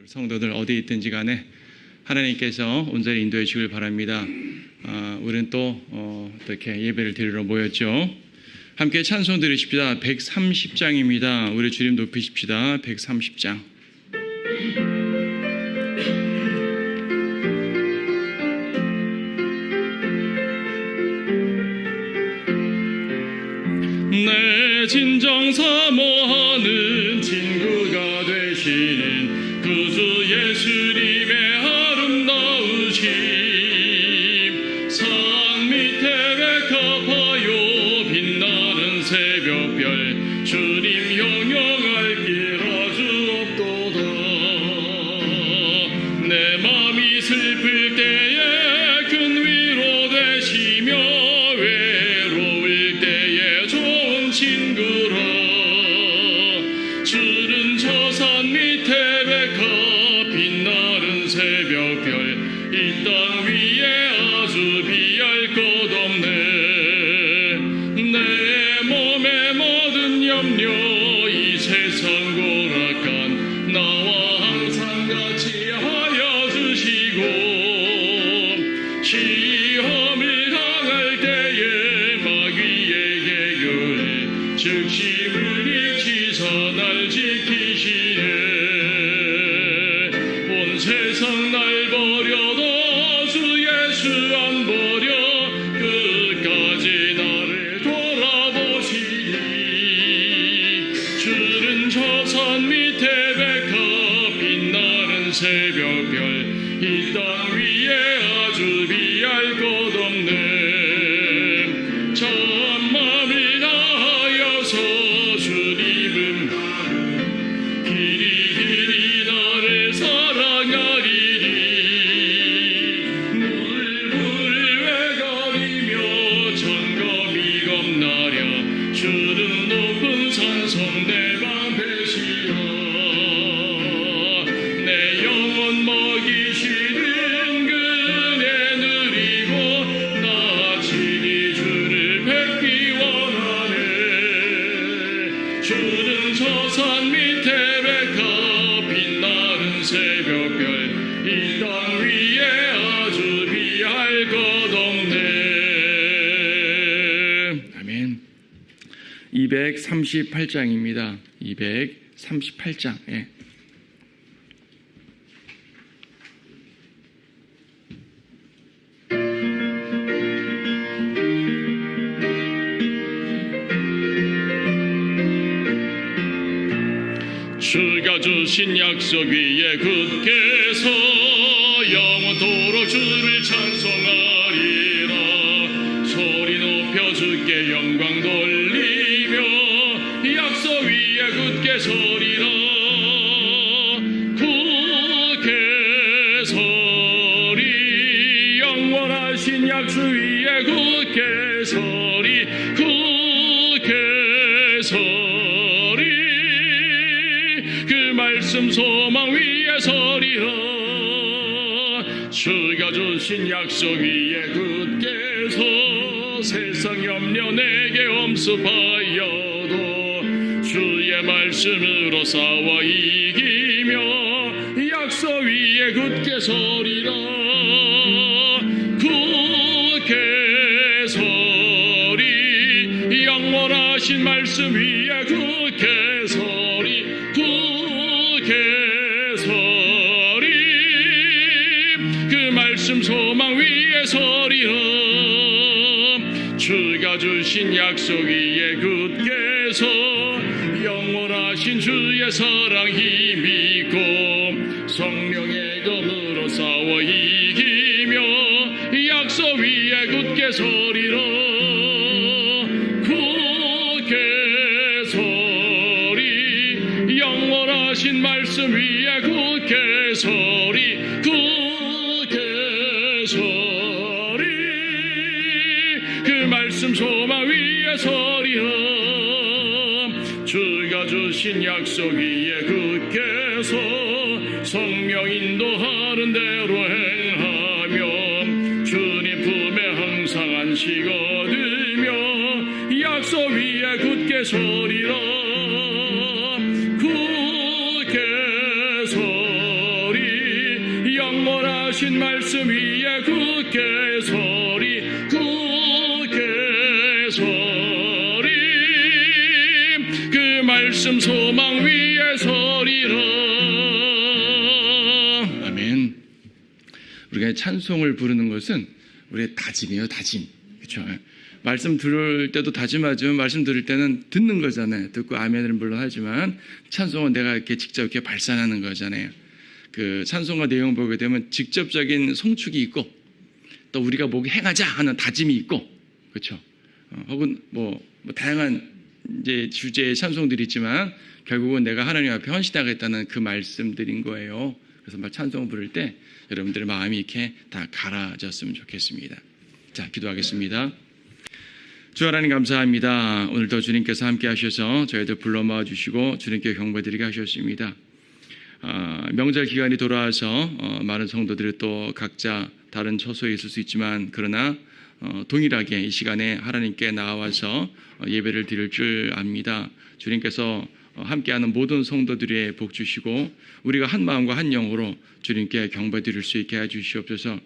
성도들 어디 있든지 간에 하나님께서 온전히 인도해 주길 바랍니다. 우리는 또 이렇게 예배를 드리러 모였죠. 함께 찬송 드리십시다. 130장입니다. 우리 주님 높이십시다. 130장. 내 진정 사모하는 친구가 되시는 구주 예수님의 아름다우심, 산 밑에 백합하여 빛나는 새벽별, 주님 영영할 길 아주 없도다. 내 맘이 슬플 때에 큰 위로 되시며 외로울 때에 좋은 친구라. 주는 저 산 밑에 백합 빛나는 새벽별, 이 땅 위에 아주 비할 것 없네. 내 몸의 모든 염려 이 세상 고락한 나와 항상 같이 하여 주시고, 시험을 당할 때에 마귀에게 교회 즉심을 익히사 날 지키시네. 온 세상 날 버려도 주 예수 안 버려 끝까지 나를 돌아보시니. 주는 저 산 밑에 백합 빛나는 새벽별, 이 땅 위에 아주 비할 것 없네. 참맘을 다하여서 주님은 길이 나를 사랑하리니. 물을 외가리며 점검이 겁나랴. 주는 높은 산성 내 방패시라. 내 영혼 먹이시는 그네 누리고 나 친히 주를 뵙기 원하네. 주는 저 산 밑에 백합 빛나는 새벽별, 이 땅 위에 아주 비할 것 없네. 아멘. 238장입니다. 238장. 예. 주가 주신 약속 위에 굳게 서 영원토록 주를 찬송하리라. 소리 높여 주께 영광 돌리며 약속 위에 굳게 서리라. 굳게 서리. 영원하신 약속 위에 굳게 서리. 굳게 서리. 그 말씀 소망 위에 서리라. 주가 주신 약속 위에 굳게 서 세상 염려 내게 엄습하여도 주의 말씀으로 싸워 이기며 약속 위에 굳게 서리라. 굳게 서리. 영원하신 말씀 위에 굳게 서리. 굳게 서리. 그 말씀 소망 위에 서리라. 주가 주신 약속 위에 굳게 서 영원하신 주의 사랑 힘있고 성령의 검으로 싸워 이기며 약속 위에 굳게 서리라. 굳게 서리. 영원하신 말씀 위에 굳게 서리. 굳게 서리. 그 말씀 소망 위에 서리라. 주가 주신 약속 위에 굳게 서 성령 인도하는 대로 행하며 주님 품에 항상 안식 얻으며 약속 위에 굳게 서리라. 굳게 서 하신 말씀 위에 굳게 서리 그 말씀 소망 위에 서리라. 아멘. 우리가 찬송을 부르는 것은 우리의 다짐이에요. 다짐. 그렇죠? 말씀 들을 때도 다짐하지만 말씀 들을 때는 듣는 거잖아요. 듣고 아멘을 물론 하지만 찬송은 내가 이렇게 직접 이렇게 발산하는 거잖아요. 그 찬송가 내용 보게 되면 직접적인 송축이 있고 또 우리가 뭐 행하자 하는 다짐이 있고 그렇죠. 혹은 뭐 다양한 이제 주제의 찬송들이 있지만 결국은 내가 하나님 앞에 헌신하겠다는 그 말씀들인 거예요. 그래서 막 찬송을 부를 때 여러분들의 마음이 이렇게 다 갈아졌으면 좋겠습니다. 자, 기도하겠습니다. 주 하나님 감사합니다. 오늘도 주님께서 함께 하셔서 저희들 불러 모아 주시고 주님께 경배드리게 하셨습니다. 명절 기간이 돌아와서 많은 성도들이 또 각자 다른 처소에 있을 수 있지만 그러나 동일하게 이 시간에 하나님께 나와서 예배를 드릴 줄 압니다. 주님께서 함께하는 모든 성도들의 복 주시고 우리가 한 마음과 한 영으로 주님께 경배드릴 수 있게 해주시옵소서.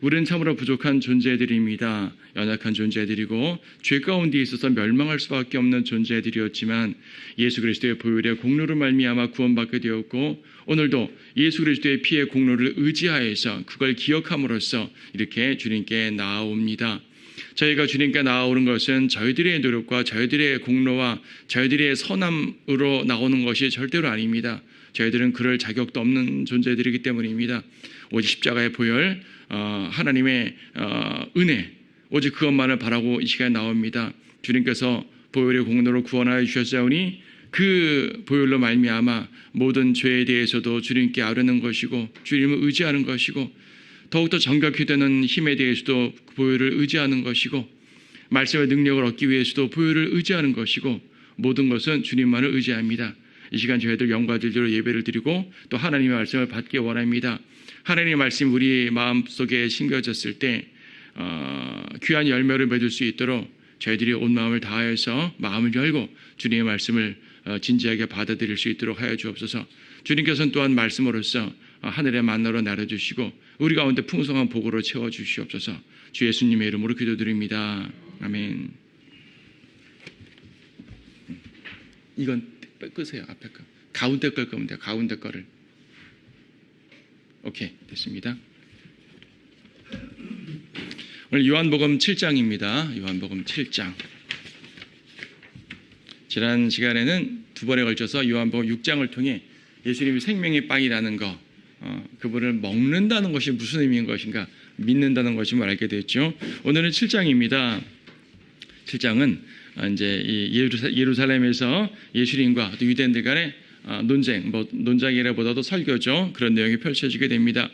우리는 참으로 부족한 존재들입니다. 연약한 존재들이고 죄 가운데 있어서 멸망할 수밖에 없는 존재들이었지만 예수 그리스도의 보혈의 공로로 말미암아 구원받게 되었고 오늘도 예수 그리스도의 피의 공로를 의지하여서 그걸 기억함으로써 이렇게 주님께 나아옵니다. 저희가 주님께 나아오는 것은 저희들의 노력과 저희들의 공로와 저희들의 선함으로 나오는 것이 절대로 아닙니다. 저희들은 그럴 자격도 없는 존재들이기 때문입니다. 오직 십자가의 보혈, 하나님의 은혜, 오직 그것만을 바라고 이 시간에 나옵니다. 주님께서 보혈의 공로로 구원하여 주셨사오니 그 보혈로 말미암아 모든 죄에 대해서도 주님께 아뢰는 것이고 주님을 의지하는 것이고 더욱더 정결케 되는 힘에 대해서도 보혈을 의지하는 것이고 말씀의 능력을 얻기 위해서도 보혈을 의지하는 것이고 모든 것은 주님만을 의지합니다. 이 시간 저희들 영과 진리로 예배를 드리고 또 하나님의 말씀을 받기 원합니다. 하나님의 말씀이 우리 마음속에 심겨졌을 때 귀한 열매를 맺을 수 있도록 저희들이 온 마음을 다하여서 마음을 열고 주님의 말씀을 진지하게 받아들일 수 있도록 하여 주옵소서. 주님께서는 또한 말씀으로써 하늘의 만나로 나눠주시고 우리 가운데 풍성한 복으로 채워주시옵소서. 주 예수님의 이름으로 기도드립니다. 아멘. 이건 끄세요. 앞에 거. 가운데 걸 거면 돼요. 가운데 거를. 오케이, 됐습니다. 오늘 요한복음 7장입니다. 요한복음 7장. 지난 시간에는 두 번에 걸쳐서 요한복음 6장을 통해 예수님이 생명의 빵이라는 거, 그분을 먹는다는 것이 무슨 의미인 것인가, 믿는다는 것임을 알게 됐죠. 오늘은 7장입니다. 7장은 이제 예루살렘에서 예수님과 또 유대인들 간의 논쟁, 논쟁이라보다도 설교죠. 그런 내용이 펼쳐지게 됩니다.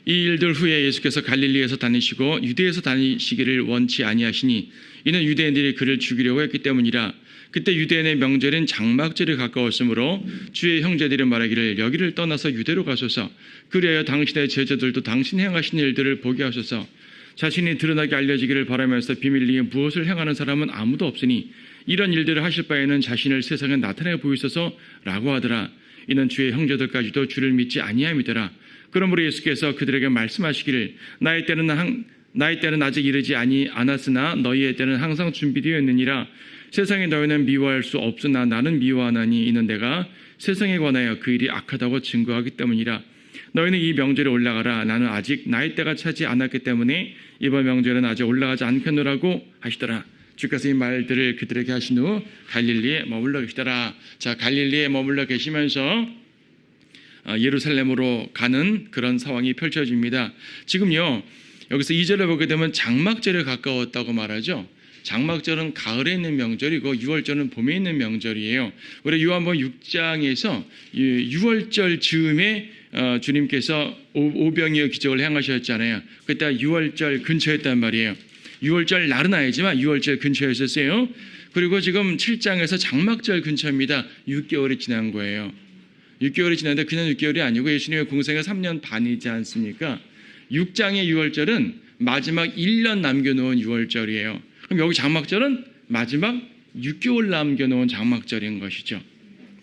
이 일들 후에 예수께서 갈릴리에서 다니시고 유대에서 다니시기를 원치 아니하시니 이는 유대인들이 그를 죽이려고 했기 때문이라. 그때 유대인의 명절인 장막절이 가까웠으므로 주의 형제들이 말하기를 여기를 떠나서 유대로 가소서. 그리하여 당신의 제자들도 당신 행하신 일들을 보게 하소서. 자신이 드러나게 알려지기를 바라면서 비밀리에 무엇을 행하는 사람은 아무도 없으니 이런 일들을 하실 바에는 자신을 세상에 나타내 보이소서 라고 하더라. 이는 주의 형제들까지도 주를 믿지 아니함이더라. 그러므로 예수께서 그들에게 말씀하시기를 나의 때는 아직 이르지 않았으나 너희의 때는 항상 준비되어 있느니라. 세상에 너희는 미워할 수 없으나 나는 미워하나니 이는 내가 세상에 관하여 그 일이 악하다고 증거하기 때문이라. 너희는 이 명절에 올라가라. 나는 아직 나의 때가 차지 않았기 때문에 이번 명절은 아직 올라가지 않겠노라고 하시더라. 주께서 이 말들을 그들에게 하신 후 갈릴리에 머물러 계시더라. 자, 갈릴리에 머물러 계시면서 예루살렘으로 가는 그런 상황이 펼쳐집니다. 지금요, 여기서 2절을 보게 되면 장막절에 가까웠다고 말하죠. 장막절은 가을에 있는 명절이고 6월절은 봄에 있는 명절이에요. 우리 요한복음 6장에서 6월절 즈음에 주님께서 오병이어 기적을 행하셨잖아요. 그때 6월절 근처였단 말이에요. 6월절 날은 아니지만 6월절 근처였었어요. 그리고 지금 7장에서 장막절 근처입니다. 6개월이 지난 거예요. 6개월이 지났는데 그냥 6개월이 아니고 예수님의 공생애 3년 반이지 않습니까? 6장의 6월절은 마지막 1년 남겨놓은 6월절이에요. 그럼 여기 장막절은 마지막 6개월 남겨놓은 장막절인 것이죠.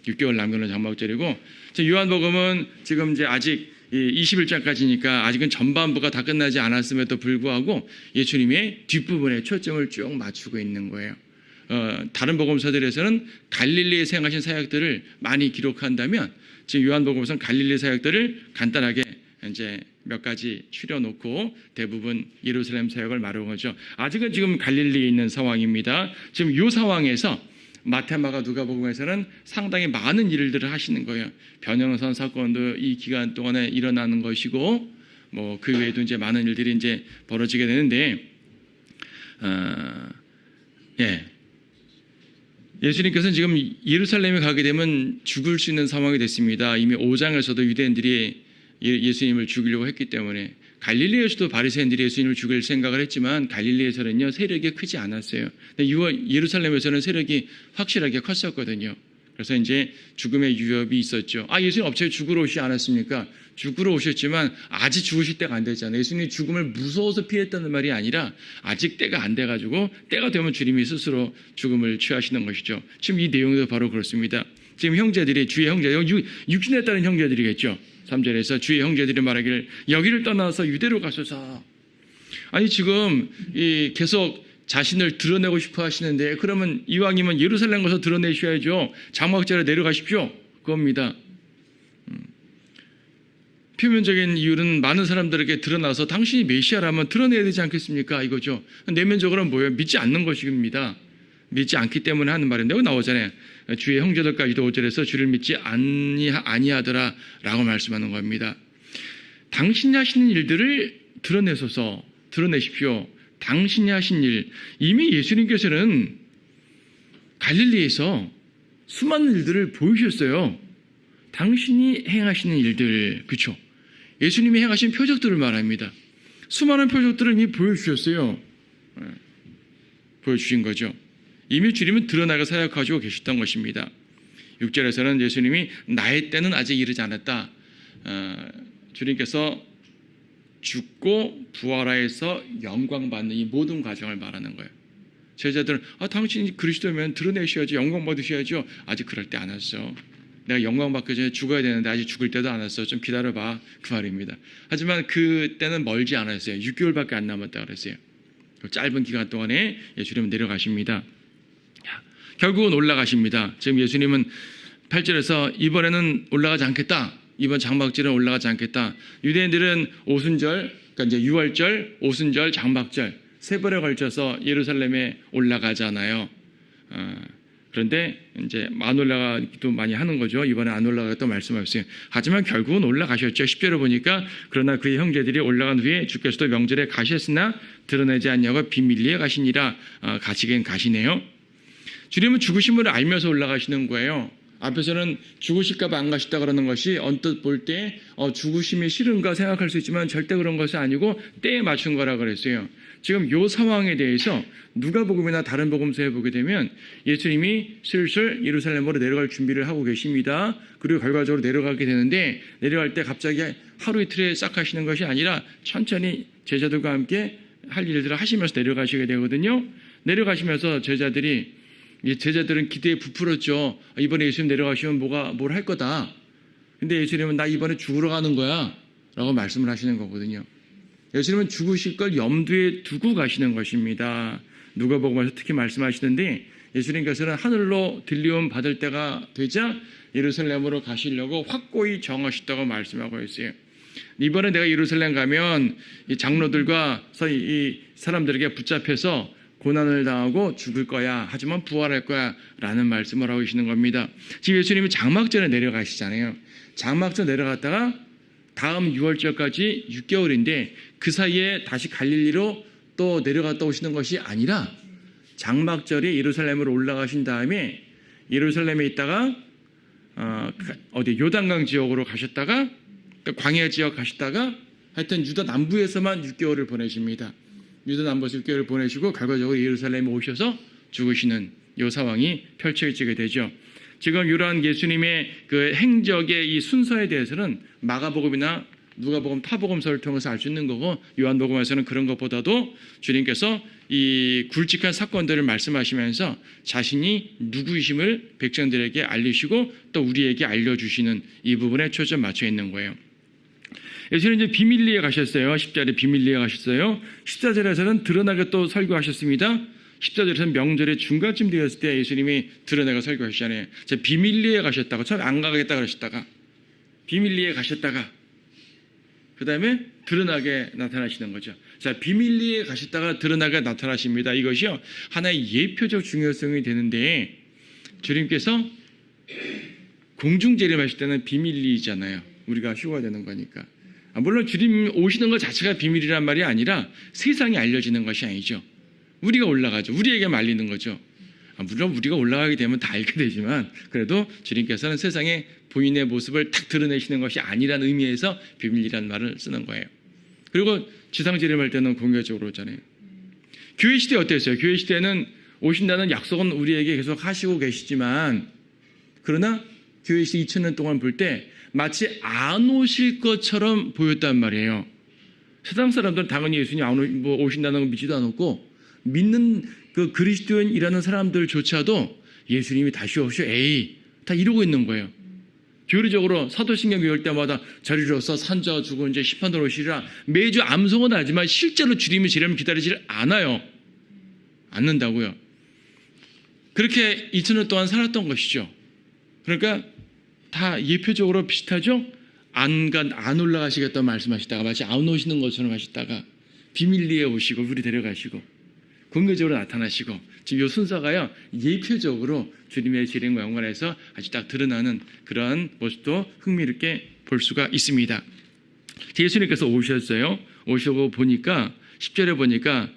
6개월 남겨놓은 장막절이고 요한복음은 지금 이제 아직 21장까지니까 아직은 전반부가 다 끝나지 않았음에도 불구하고 예수님의 뒷부분에 초점을 쭉 맞추고 있는 거예요. 다른 복음서들에서는 갈릴리에 행하신 사역들을 많이 기록한다면 지금 요한복음서는 갈릴리 사역들을 간단하게 이제 몇 가지 추려놓고 대부분 예루살렘 사역을 말하는 거죠. 아직은 지금 갈릴리에 있는 상황입니다. 지금 이 상황에서 마태, 마가, 누가복음에서는 상당히 많은 일들을 하시는 거예요. 변형선 사건도 이 기간 동안에 일어나는 것이고, 뭐 그 외에도 이제 많은 일들이 이제 벌어지게 되는데, 예수님께서는 지금 예루살렘에 가게 되면 죽을 수 있는 상황이 됐습니다. 이미 5장에서도 유대인들이 예수님을 죽이려고 했기 때문에 갈릴리에서도 바리새인들이 예수님을 죽일 생각을 했지만 갈릴리에서는요 세력이 크지 않았어요. 근데 예루살렘에서는 세력이 확실하게 컸었거든요. 그래서 이제 죽음의 위협이 있었죠. 예수님 업체에 죽으러 오시지 않았습니까? 죽으러 오셨지만 아직 죽으실 때가 안 됐잖아요. 예수님이 죽음을 무서워서 피했다는 말이 아니라 아직 때가 안 돼가지고 때가 되면 주님이 스스로 죽음을 취하시는 것이죠. 지금 이 내용도 바로 그렇습니다. 지금 형제들이 주의 형제, 육신에 따른 형제들이겠죠. 3절에서 주의 형제들이 말하기를 여기를 떠나서 유대로 가소서. 지금 계속 자신을 드러내고 싶어 하시는데 그러면 이왕이면 예루살렘 가서 드러내셔야죠. 장막제로 내려가십시오. 그겁니다. 표면적인 이유는 많은 사람들에게 드러나서 당신이 메시아라면 드러내야 되지 않겠습니까? 이거죠. 내면적으로는 뭐예요? 믿지 않는 것입니다. 믿지 않기 때문에 하는 말인데 여기 나오잖아요. 주의 형제들까지도 5절에서 주를 믿지 아니하더라 라고 말씀하는 겁니다. 당신이 하시는 일들을 드러내십시오. 당신이 하신 일. 이미 예수님께서는 갈릴리에서 수많은 일들을 보이셨어요. 당신이 행하시는 일들, 그렇죠? 예수님이 행하신 표적들을 말합니다. 수많은 표적들을 이미 보여주셨어요. 보여주신 거죠. 이미 주님은 드러나게 사역하시고 계셨던 것입니다. 6절에서는 예수님이 나의 때는 아직 이르지 않았다. 주님께서 죽고 부활하여서 영광받는 이 모든 과정을 말하는 거예요. 제자들은 당신이 그리스도면 드러내셔야지, 영광 받으셔야죠. 아직 그럴 때 안 왔어. 내가 영광 받기 전에 죽어야 되는데 아직 죽을 때도 안 왔어. 좀 기다려봐. 그 말입니다. 하지만 그때는 멀지 않았어요. 6개월밖에 안 남았다 그랬어요. 짧은 기간 동안에 예수님은 내려가십니다. 결국은 올라가십니다. 지금 예수님은 8절에서 이번에는 올라가지 않겠다. 이번 장막절은 올라가지 않겠다. 유대인들은 오순절, 그러니까 이제 6월절, 오순절, 장막절 세 번에 걸쳐서 예루살렘에 올라가잖아요. 그런데 이제 안 올라가기도 많이 하는 거죠. 이번에 안 올라가겠다 말씀하셨어요. 하지만 결국은 올라가셨죠. 10절을 보니까 그러나 그의 형제들이 올라간 후에 주께서도 명절에 가셨으나 드러내지 않냐고 비밀리에 가시니라. 가시긴 가시네요. 주님은 죽으심을 알면서 올라가시는 거예요. 앞에서는 죽으실까 봐 안 가시다 그러는 것이 언뜻 볼 때 죽으심이 싫은가 생각할 수 있지만 절대 그런 것이 아니고 때에 맞춘 거라 그랬어요. 지금 이 상황에 대해서 누가복음이나 다른 복음서에 보게 되면 예수님이 슬슬 예루살렘으로 내려갈 준비를 하고 계십니다. 그리고 결과적으로 내려가게 되는데 내려갈 때 갑자기 하루 이틀에 싹 하시는 것이 아니라 천천히 제자들과 함께 할 일들을 하시면서 내려가시게 되거든요. 내려가시면서 제자들은 기대에 부풀었죠. 이번에 예수님 내려가시면 뭘 할 거다. 근데 예수님은 나 이번에 죽으러 가는 거야 라고 말씀을 하시는 거거든요. 예수님은 죽으실 걸 염두에 두고 가시는 것입니다. 누가복음에서 특히 말씀하시는데 예수님께서는 하늘로 들려옴 받을 때가 되자 예루살렘으로 가시려고 확고히 정하셨다고 말씀하고 있어요. 이번에 내가 예루살렘 가면 이 장로들과 이 사람들에게 붙잡혀서 고난을 당하고 죽을 거야. 하지만 부활할 거야. 라는 말씀을 하고 계시는 겁니다. 지금 예수님이 장막전에 내려가시잖아요. 장막전 내려갔다가 다음 6월절까지 6개월인데 그 사이에 다시 갈릴리로 또 내려갔다 오시는 것이 아니라 장막절에 예루살렘으로 올라가신 다음에 예루살렘에 있다가 요단강 지역으로 가셨다가 광야 지역 가셨다가 하여튼 유다 남부에서만 6개월을 보내십니다. 유다 남부에서 6개월을 보내시고 결과적으로 예루살렘에 오셔서 죽으시는 이 상황이 펼쳐지게 되죠. 지금 이러한 예수님의 그 행적의 이 순서에 대해서는 마가복음이나 누가복음, 타복음서를 통해서 알 수 있는 거고 요한복음에서는 그런 것보다도 주님께서 이 굵직한 사건들을 말씀하시면서 자신이 누구이심을 백성들에게 알리시고 또 우리에게 알려주시는 이 부분에 초점 맞춰 있는 거예요. 예수님은 이제 비밀리에 가셨어요. 10절에 비밀리에 가셨어요. 14절에서는 드러나게 또 설교하셨습니다. 14절에서는 명절의 중간쯤 되었을 때 예수님이 드러나게 설교하시잖아요. 자, 비밀리에 가셨다가 처음 안 가겠다 그러셨다가 비밀리에 가셨다가 그 다음에 드러나게 나타나시는 거죠. 자, 비밀리에 가셨다가 드러나게 나타나십니다. 이것이요 하나의 예표적 중요성이 되는데 주님께서 공중재림하실 때는 비밀리잖아요. 우리가 휴가 되는 거니까. 물론 주님 오시는 것 자체가 비밀이란 말이 아니라 세상에 알려지는 것이 아니죠. 우리가 올라가죠. 우리에게 말리는 거죠. 물론 우리가 올라가게 되면 다 알게 되지만 그래도 주님께서는 세상에 본인의 모습을 탁 드러내시는 것이 아니라는 의미에서 비밀이라는 말을 쓰는 거예요. 그리고 지상재림할 때는 공개적으로 오잖아요. 교회 시대 어땠어요? 교회 시대는 오신다는 약속은 우리에게 계속 하시고 계시지만 그러나 교회 시대 2000년 동안 볼 때 마치 안 오실 것처럼 보였단 말이에요. 세상 사람들은 당연히 예수님 오신다는 거 믿지도 않았고 믿는 그 그리스도인이라는 사람들조차도 예수님이 다시 오시오 에이 다 이러고 있는 거예요. 교리적으로 사도신경 배울 때마다 저리로서 산자가 죽어 이제 심판으로 오시리라 매주 암송은 하지만 실제로 주님이 재림을 기다리질 않는다고요. 그렇게 2000년 동안 살았던 것이죠. 그러니까 다 예표적으로 비슷하죠. 안 올라가시겠다고 말씀하시다가 마치 안 오시는 것처럼 하시다가 비밀리에 오시고 우리 데려가시고 공개적으로 나타나시고 지금 이 순서가요 예표적으로 주님의 재림과 연관해서 아주 딱 드러나는 그러한 모습도 흥미롭게 볼 수가 있습니다. 예수님께서 오셨어요. 오시고 보니까 10절에 보니까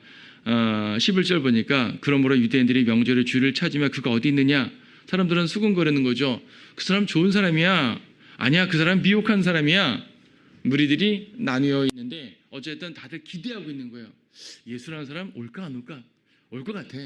11절 보니까 그러므로 유대인들이 명절에 주를 찾으며 그가 어디 있느냐 사람들은 수군거리는 거죠. 그 사람 좋은 사람이야. 아니야 그 사람 미혹한 사람이야. 무리들이 나뉘어 있는데 어쨌든 다들 기대하고 있는 거예요. 예수라는 사람 올까 안 올까? 올 것 같아.